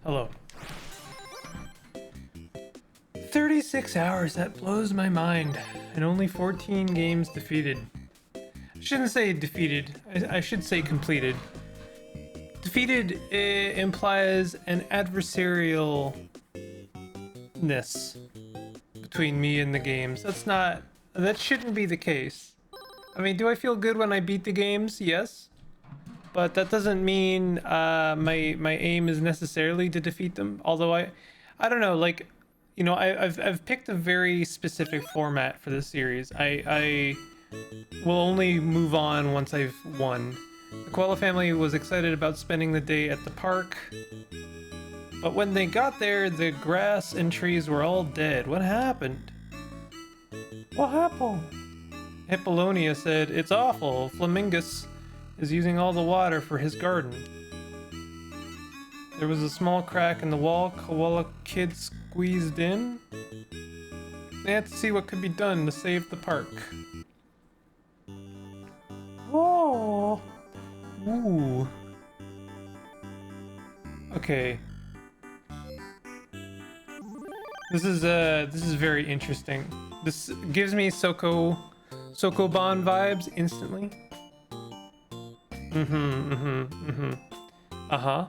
Hello. 36 hours, that blows my mind. And only 14 games defeated. I shouldn't say defeated, I should say completed. Defeated implies an adversarialness between me and the games. That shouldn't be the case. I mean, do I feel good when I beat the games? Yes. But that doesn't mean my aim is necessarily to defeat them. Although I don't know, like, you know, I've picked a very specific format for this series. I will only move on once I've won. The Koala family was excited about spending the day at the park, but when they got there, the grass and trees were all dead. What happened? What happened? Hippolynia said, "It's awful. Flamingus is using all the water for his garden." There was a small crack in the wall. Koala kid squeezed in. They had to see what could be done to save the park. Oh. Ooh. Okay. This is very interesting. This gives me Sokoban vibes instantly. Uh-huh.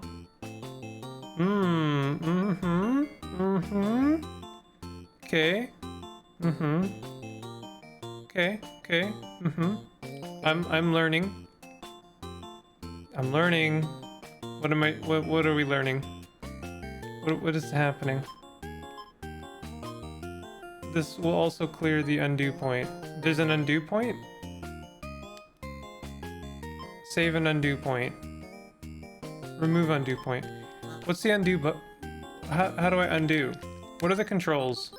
Okay. Okay. I'm learning. What are we learning? What is happening? This will also clear the undo point. There's an undo point? Save an undo point. Remove undo point. What's the undo but how do I undo? What are the controls?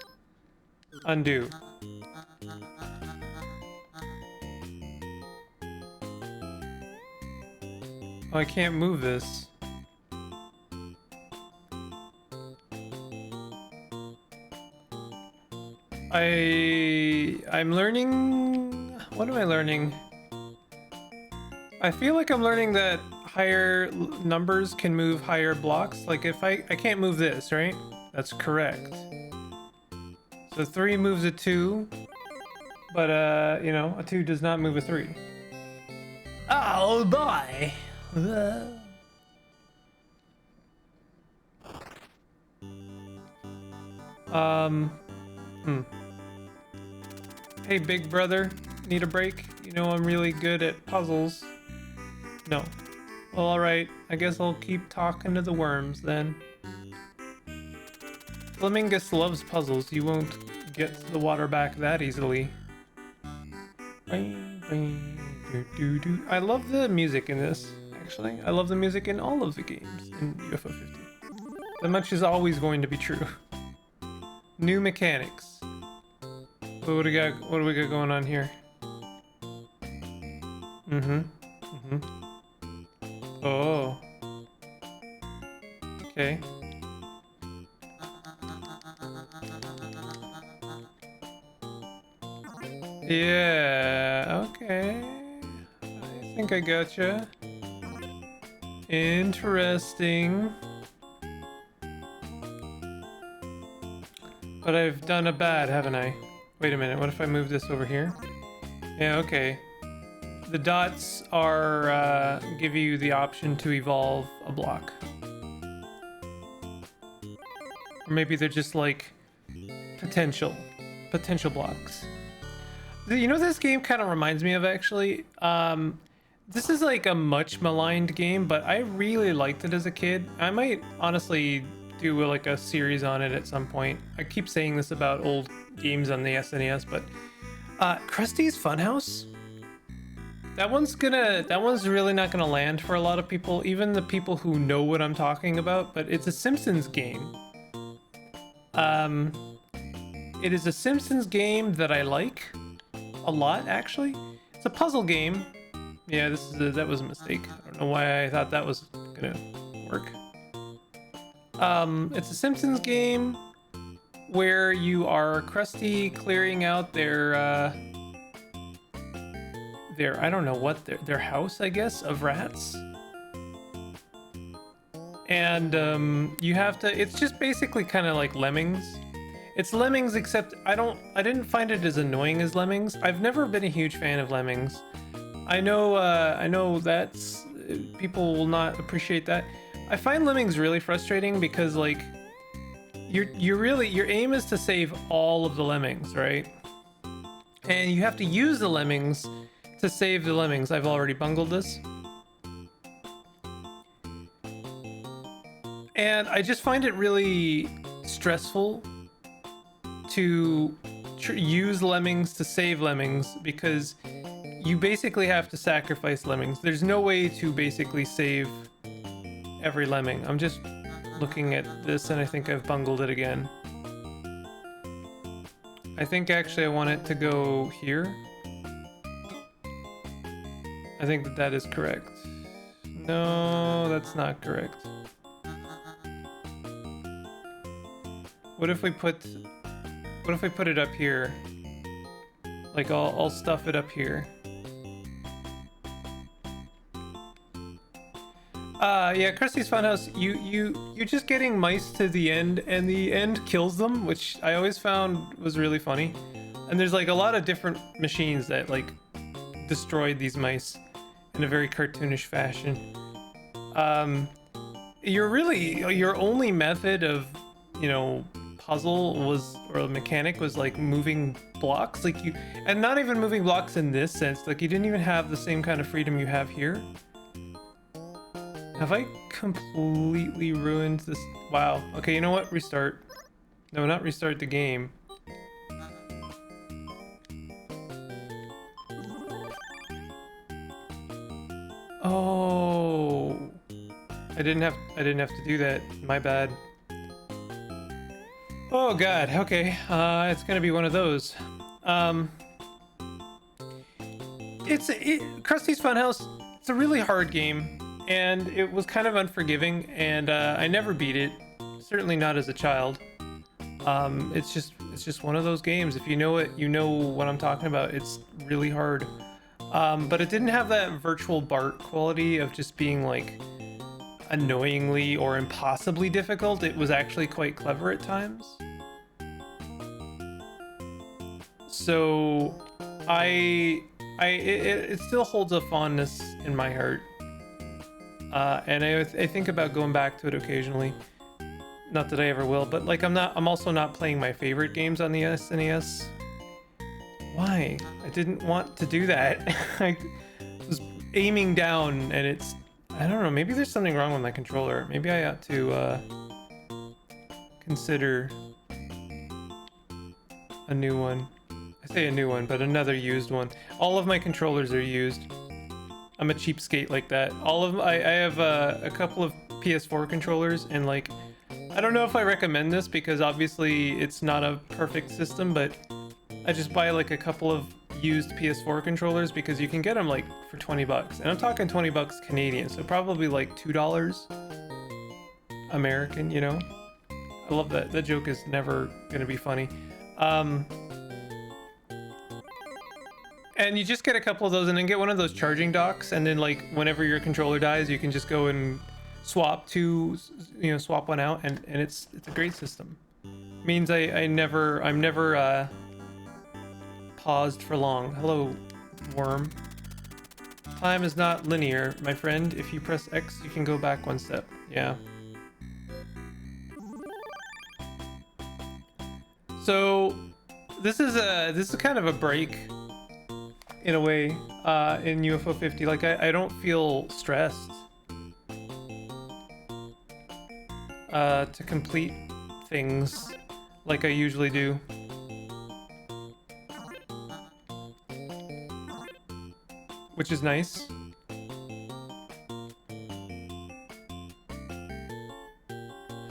Undo. Oh, I can't move this. I'm learning. What am I learning? I feel like I'm learning that higher numbers can move higher blocks. Like if I can't move this, right? That's correct. So 3 moves a 2, but you know, a 2 does not move a 3. Oh boy. Hey, big brother, need a break? You know I'm really good at puzzles. No. Well, alright. I guess I'll keep talking to the worms then. Flamingus loves puzzles. You won't get the water back that easily. I love the music in this, actually. I love the music in all of the games in UFO 50. That much is always going to be true. New mechanics. What do we got going on here? Oh. Okay. Yeah, okay. I think I gotcha. Interesting. But I've done a bad, haven't I? Wait a minute, what if I move this over here? Yeah, okay. The dots are, give you the option to evolve a block. Or maybe they're just like potential blocks. You know what this game kind of reminds me of, actually? This is like a much maligned game, but I really liked it as a kid. I might honestly do like a series on it at some point. I keep saying this about old games on the SNES, but Krusty's Funhouse? That one's really not gonna land for a lot of people, even the people who know what I'm talking about, but it's a Simpsons game. It is a Simpsons game that I like a lot, actually. It's a puzzle game. Yeah, that was a mistake. I don't know why I thought that was gonna work. It's a Simpsons game where you are Krusty clearing out their I don't know what their house, I guess, of rats. and you have to. It's just basically kind of like Lemmings. It's Lemmings, except I didn't find it as annoying as Lemmings. I've never been a huge fan of Lemmings. I know that's people will not appreciate that. I find Lemmings really frustrating because like your aim is to save all of the lemmings, right? And you have to use the lemmings to save the lemmings. I've already bungled this. And I just find it really stressful to use lemmings to save lemmings because you basically have to sacrifice lemmings. There's no way to basically save every lemming. I'm just looking at this and I think I've bungled it again. I think actually I want it to go here. I think that is correct. No, that's not correct. What if we put it up here? Like I'll stuff it up here. Yeah, Krusty's Funhouse, you're just getting mice to the end, and the end kills them, which I always found was really funny. And there's like a lot of different machines that like destroyed these mice in a very cartoonish fashion. Your only method of, you know, puzzle was, or mechanic was like moving blocks, like and not even moving blocks in this sense, like you didn't even have the same kind of freedom you have here. Have I completely ruined this? Wow. Okay, you know what? Restart. No, not restart the game. Oh, I didn't have to do that. My bad. Oh god. Okay. It's gonna be one of those. Krusty's Funhouse. It's a really hard game. And it was kind of unforgiving, and I never beat it. Certainly not as a child. It's just one of those games. If you know it, you know what I'm talking about. It's really hard. But it didn't have that virtual Bart quality of just being like annoyingly or impossibly difficult. It was actually quite clever at times. So it still holds a fondness in my heart. And I think about going back to it occasionally. Not that I ever will, but like I'm also not playing my favorite games on the SNES. Why? I didn't want to do that. I was aiming down and I don't know, maybe there's something wrong with my controller. Maybe I ought to consider a new one. I say a new one, but another used one. All of my controllers are used. I'm a cheapskate like that. I have a couple of PS4 controllers, and like, I don't know if I recommend this because obviously it's not a perfect system, but I just buy like a couple of used PS4 controllers because you can get them like for 20 bucks. And I'm talking 20 bucks Canadian, so probably like $2 American, you know? I love that. That joke is never gonna be funny. And you just get a couple of those and then get one of those charging docks, and then like whenever your controller dies, you can just go and swap one out, and it's a great system. It means I'm never paused for long. Hello, worm. Time is not linear, my friend. If you press X, you can go back one step. Yeah. So this is kind of a break in a way in UFO 50. Like I don't feel stressed to complete things like I usually do. Which is nice.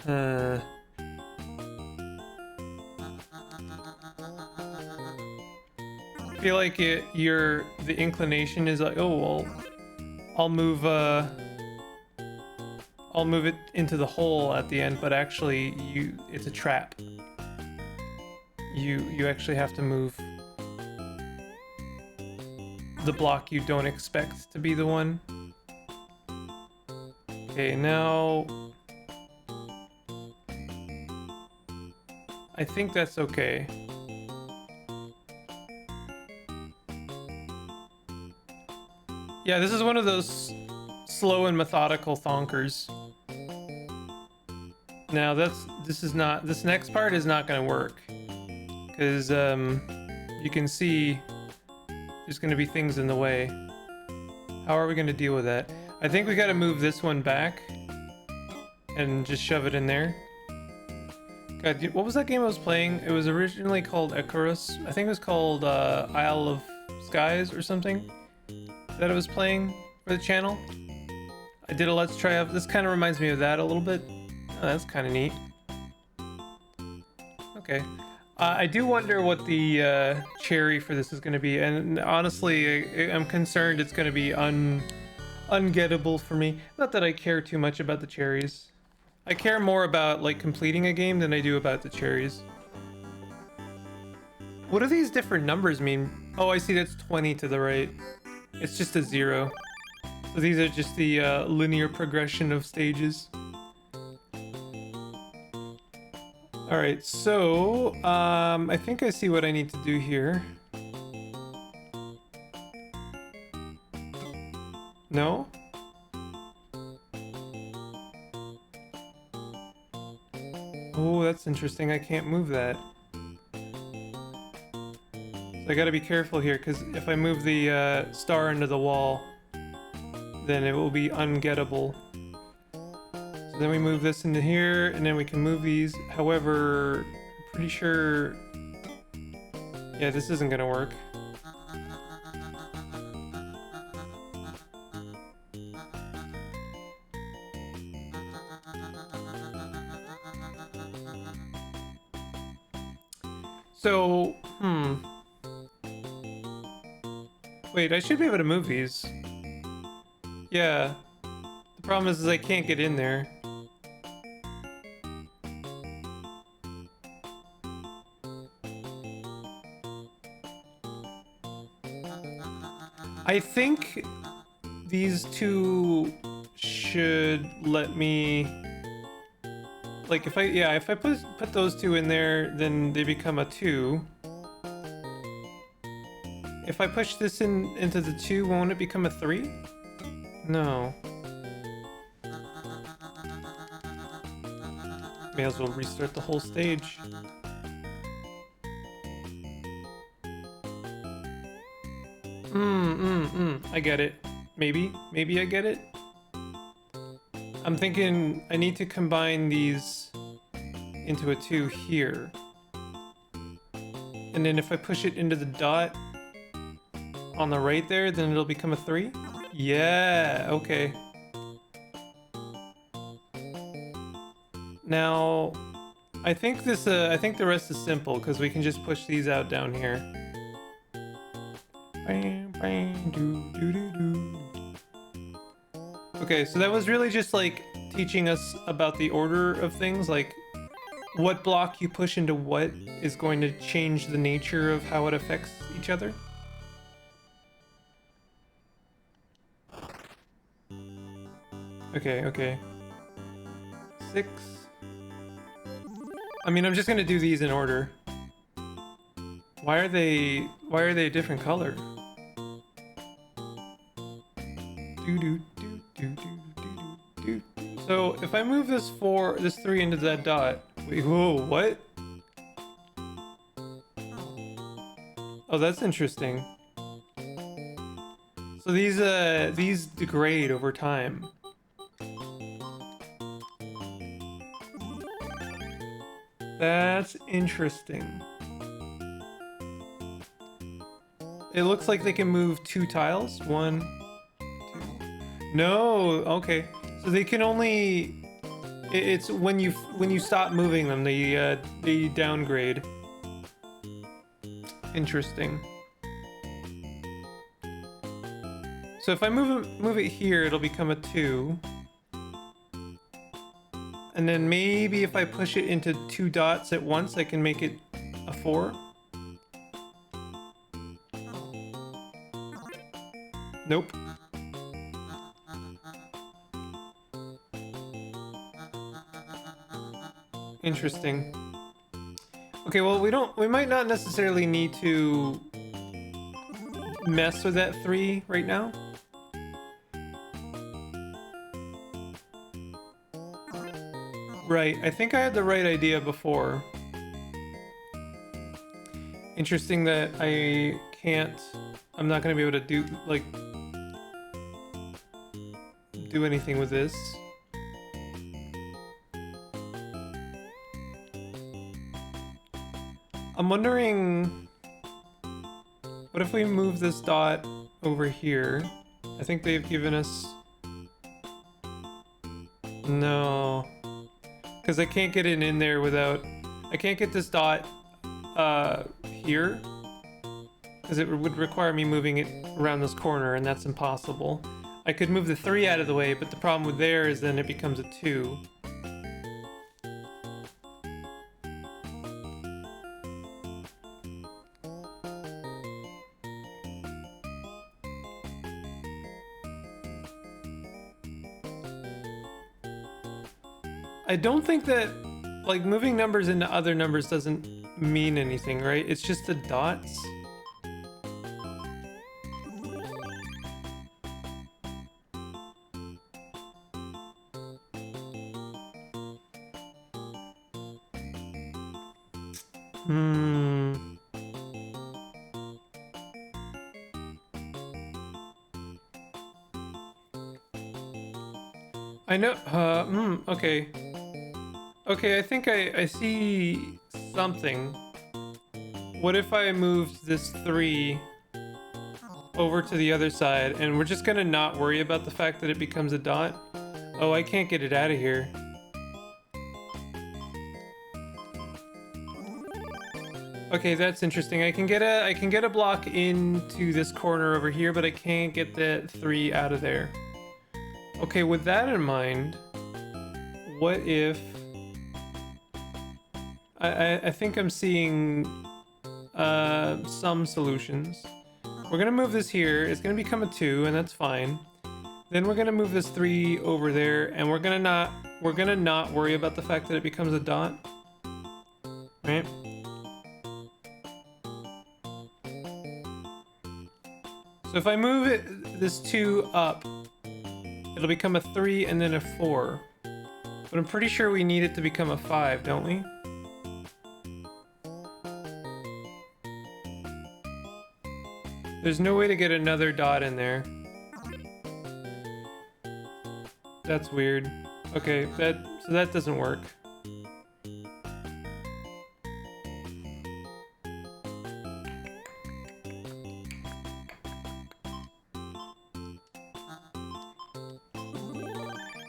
I feel like the inclination is like, oh well, I'll move it into the hole at the end, but actually it's a trap. You actually have to move the block you don't expect to be the one. Okay, now I think that's okay. Yeah, this is one of those slow and methodical thonkers. Now this next part is not gonna work. Because you can see there's gonna be things in the way. How are we gonna deal with that? I think we gotta move this one back and just shove it in there. God, what was that game I was playing? It was originally called Icarus. I think it was called Isle of Skies or something that I was playing for the channel. I did a Let's Try of this. Kind of reminds me of that a little bit. Oh, that's kind of neat. Okay. I do wonder what the cherry for this is going to be, and honestly, I'm concerned it's going to be ungettable for me. Not that I care too much about the cherries. I care more about like completing a game than I do about the cherries. What do these different numbers mean? Oh, I see, that's 20 to the right. It's just a 0. So these are just the linear progression of stages. Alright, so I think I see what I need to do here. No? Oh, that's interesting. I can't move that. So I gotta be careful here, because if I move the star into the wall, then it will be ungettable. So then we move this into here, and then we can move these. However, I'm pretty sure... Yeah, this isn't gonna work. So, wait, I should be able to move these. Yeah. The problem is I can't get in there. I think these two should let me... Like, if I put those two in there, then they become a 2. If I push this into the 2, won't it become a 3? No. May as well restart the whole stage. I get it. Maybe I get it. I'm thinking I need to combine these into a 2 here. And then if I push it into the dot on the right there, then it'll become a 3? Yeah, okay. Now, I think the rest is simple, because we can just push these out down here. Okay, so that was really just like teaching us about the order of things, like what block you push into what is going to change the nature of how it affects each other. Okay. 6. I mean, I'm just gonna do these in order. Why are they a different color? So if I move this 3 into that dot, wait, whoa, what? Oh, that's interesting. So these degrade over time. That's interesting. It looks like they can move 2 tiles. 1, 2. No, okay. So they can only... It's when you stop moving them, they downgrade. Interesting. So if I move it here, it'll become a 2. And then maybe if I push it into 2 dots at once, I can make it a 4. Nope. Interesting. Okay, well, we might not necessarily need to mess with that 3 right now. Right, I think I had the right idea before. Interesting that I'm not gonna be able to do anything with this. I'm wondering, what if we move this dot over here? I think they've given us... No. Because I can't get it in there without... I can't get this dot here. Because it would require me moving it around this corner, and that's impossible. I could move the 3 out of the way, but the problem with there is then it becomes a 2. I don't think that, like, moving numbers into other numbers doesn't mean anything, right? It's just the dots. I know, okay. Okay, I think I see something. What if I moved this 3 over to the other side, and we're just gonna not worry about the fact that it becomes a dot? Oh, I can't get it out of here. Okay, that's interesting. I can get a block into this corner over here, but I can't get the 3 out of there. Okay, with that in mind, what if... I think I'm seeing some solutions. We're gonna move this here. It's gonna become a 2, and that's fine. Then we're gonna move this 3 over there, and we're gonna not worry about the fact that it becomes a dot. Right? So if I move this 2 up, it'll become a 3 and then a 4. But I'm pretty sure we need it to become a 5, don't we? There's no way to get another dot in there. That's weird. Okay, so that doesn't work.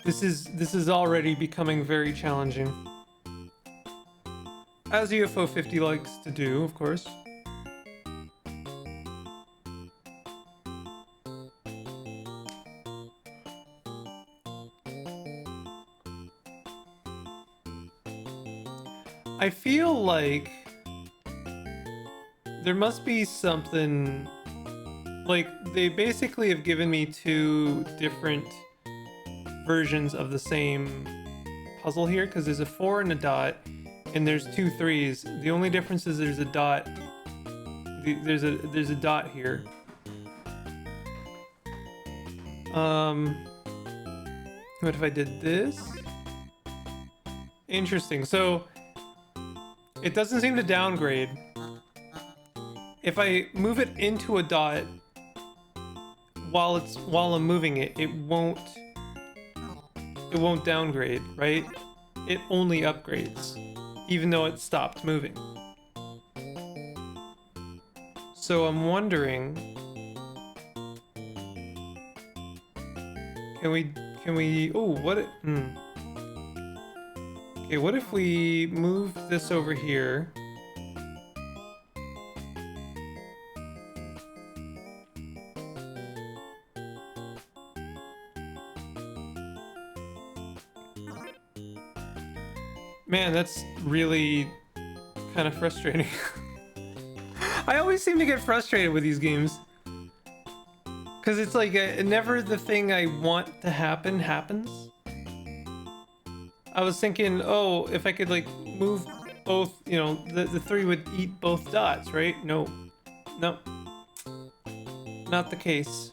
This is already becoming very challenging. As UFO 50 likes to do, of course. I feel like there must be something, like, they basically have given me 2 different versions of the same puzzle here, because there's a 4 and a dot, and there's 2 3s. The only difference is there's a dot. There's a dot here. What if I did this? Interesting. So it doesn't seem to downgrade. If I move it into a dot while I'm moving it, it won't downgrade, right? It only upgrades, even though it stopped moving. So I'm wondering, can we, oh, okay, what if we move this over here? Man, that's really kind of frustrating. I always seem to get frustrated with these games. Because it's like, never the thing I want to happen happens. I was thinking, oh, if I could like move both, you know, the 3 would eat both dots, right? No. No. Not the case.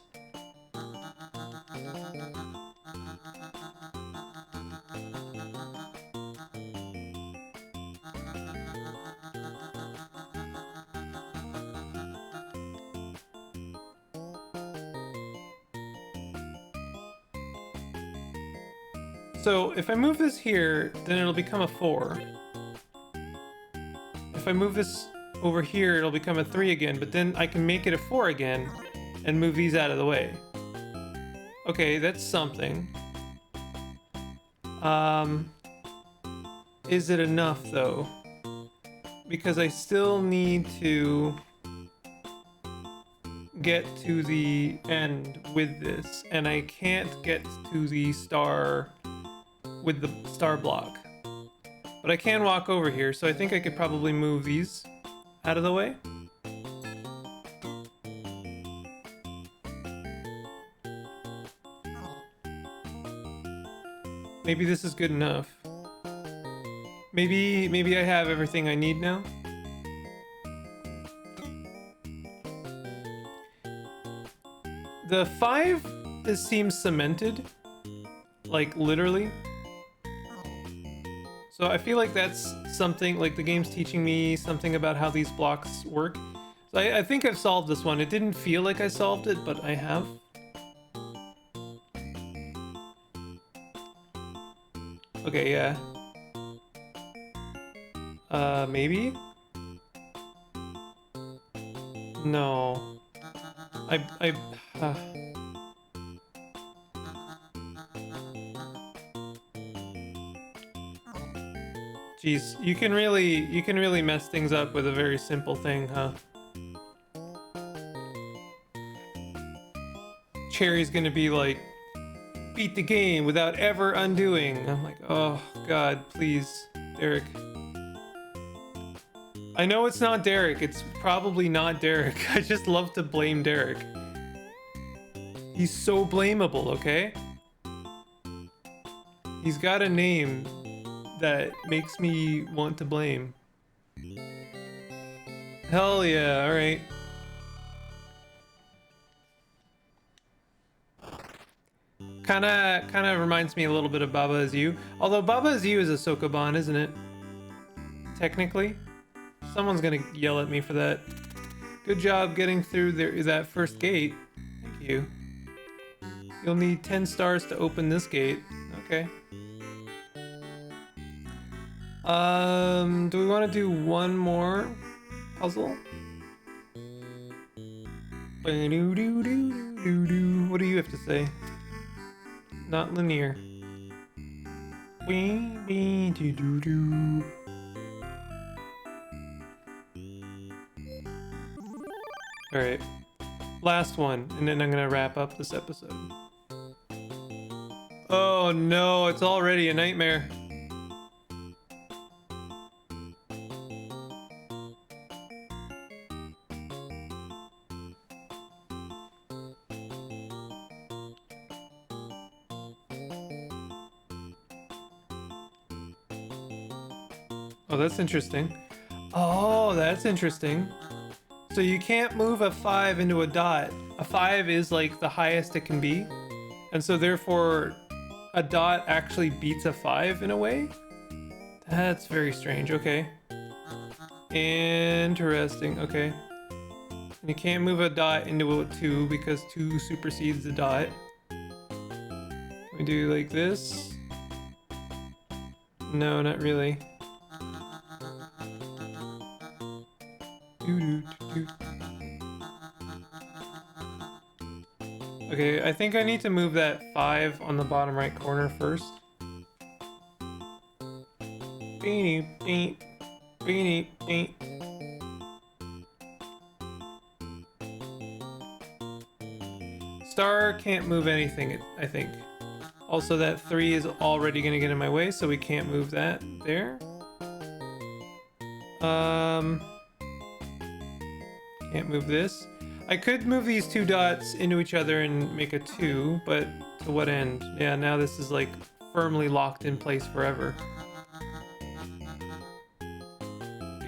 So if I move this here, then it'll become a 4. If I move this over here, it'll become a 3 again, but then I can make it a 4 again and move these out of the way. Okay, that's something. Is it enough though? Because I still need to get to the end with this, and I can't get to the star with the star block. But I can walk over here, so I think I could probably move these out of the way. Maybe this is good enough. Maybe I have everything I need now. The 5 seems cemented, like literally. So I feel like that's something, like the game's teaching me something about how these blocks work. So I think I've solved this one. It didn't feel like I solved it, but I have. Okay, yeah. Maybe? No. Jeez, you can really mess things up with a very simple thing, huh? Cherry's gonna be like, beat the game without ever undoing. I'm like, oh god, please, Derek. I know it's not Derek. It's probably not Derek. I just love to blame Derek. He's so blamable, okay? He's got a name that makes me want to blame. Hell yeah, alright. Kinda reminds me a little bit of Baba Is You. Although Baba Is You is a Sokoban, isn't it? Technically. Someone's gonna yell at me for that. Good job getting through that first gate. Thank you. You'll need 10 stars to open this gate. Okay. Do we want to do one more puzzle? What do you have to say? Not linear. Alright. Last one, and then I'm gonna wrap up this episode. Oh no, it's already a nightmare. Oh, that's interesting. Oh, that's interesting. So you can't move a 5 into a dot. A 5 is like the highest it can be. And so therefore, a dot actually beats a 5 in a way? That's very strange, okay. Interesting, okay. And you can't move a dot into a 2 because 2 supersedes the dot. We do like this. No, not really. Okay, I think I need to move that 5 on the bottom right corner first. Star can't move anything, I think. Also, that 3 is already gonna get in my way, so we can't move that there. Can't move this. I could move these 2 dots into each other and make a 2, but to what end? Yeah, now this is like firmly locked in place forever.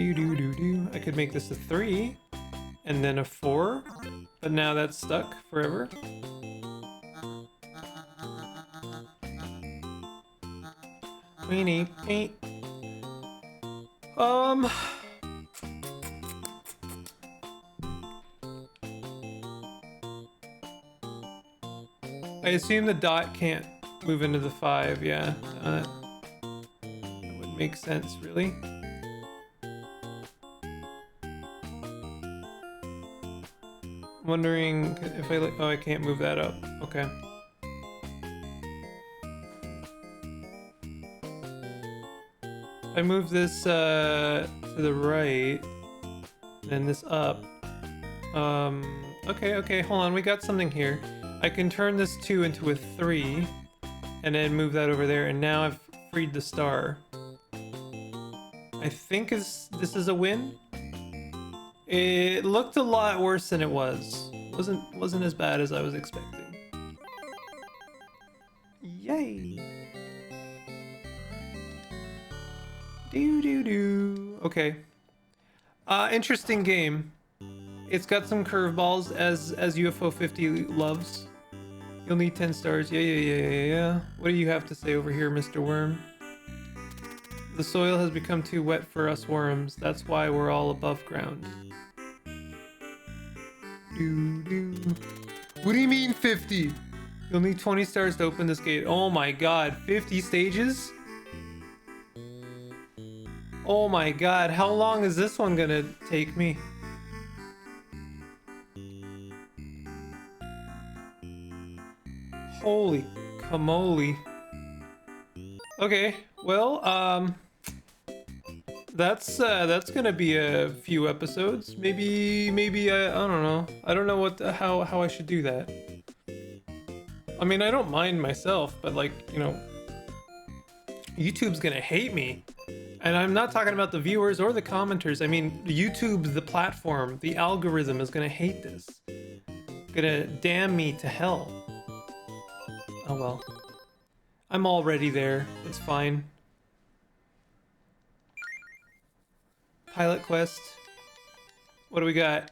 I could make this a 3 and then a 4, but now that's stuck forever. Weenie, paint. I assume the dot can't move into the 5, yeah. That would make sense, really. Wondering if oh, I can't move that up. Okay. I move this to the right, then this up. Okay, hold on. We got something here. I can turn this 2 into a 3, and then move that over there, and now I've freed the star. I think this is a win. It looked a lot worse than it was. Wasn't as bad as I was expecting. Yay! Okay. Interesting game. It's got some curveballs as UFO 50 loves. You'll need 10 stars. Yeah. What do you have to say over here, Mr. Worm? The soil has become too wet for us worms. That's why we're all above ground. What do you mean 50? You'll need 20 stars to open this gate. Oh my god, 50 stages? Oh my god, how long is this one gonna take me? Holy camole. Okay, well, that's gonna be a few episodes. Maybe I don't know. I don't know how I should do that. I mean, I don't mind myself, but like, you know, YouTube's gonna hate me. And I'm not talking about the viewers or the commenters. I mean, YouTube, the platform, the algorithm is gonna hate this. Gonna damn me to hell. Oh well. I'm already there. It's fine. Pilot quest. What do we got?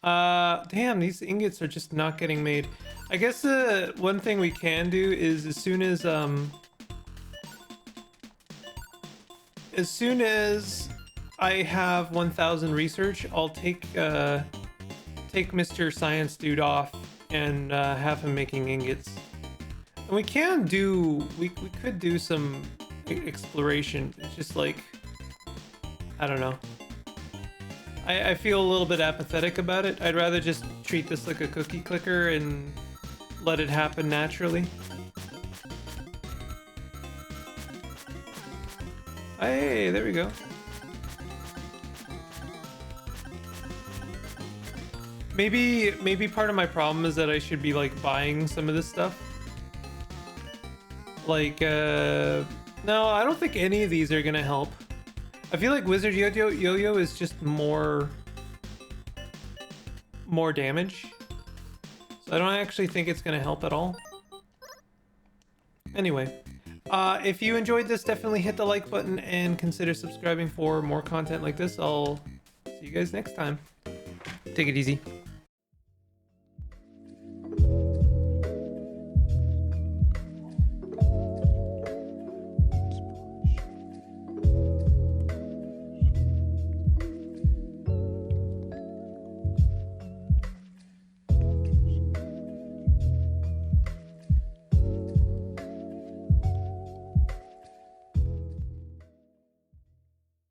Damn, these ingots are just not getting made. I guess the one thing we can do is as soon as I have 1,000 research, I'll take Mr. Science Dude off and have him making ingots. And we could do some exploration. It's just like, I don't know. I feel a little bit apathetic about it. I'd rather just treat this like a cookie clicker and let it happen naturally. Hey, there we go. Maybe part of my problem is that I should be like buying some of this stuff. Like, no, I don't think any of these are gonna help. I feel like Wizard Yo-Yo is just more damage. So I don't actually think it's gonna help at all. Anyway, if you enjoyed this, definitely hit the like button and consider subscribing for more content like this. I'll see you guys next time. Take it easy.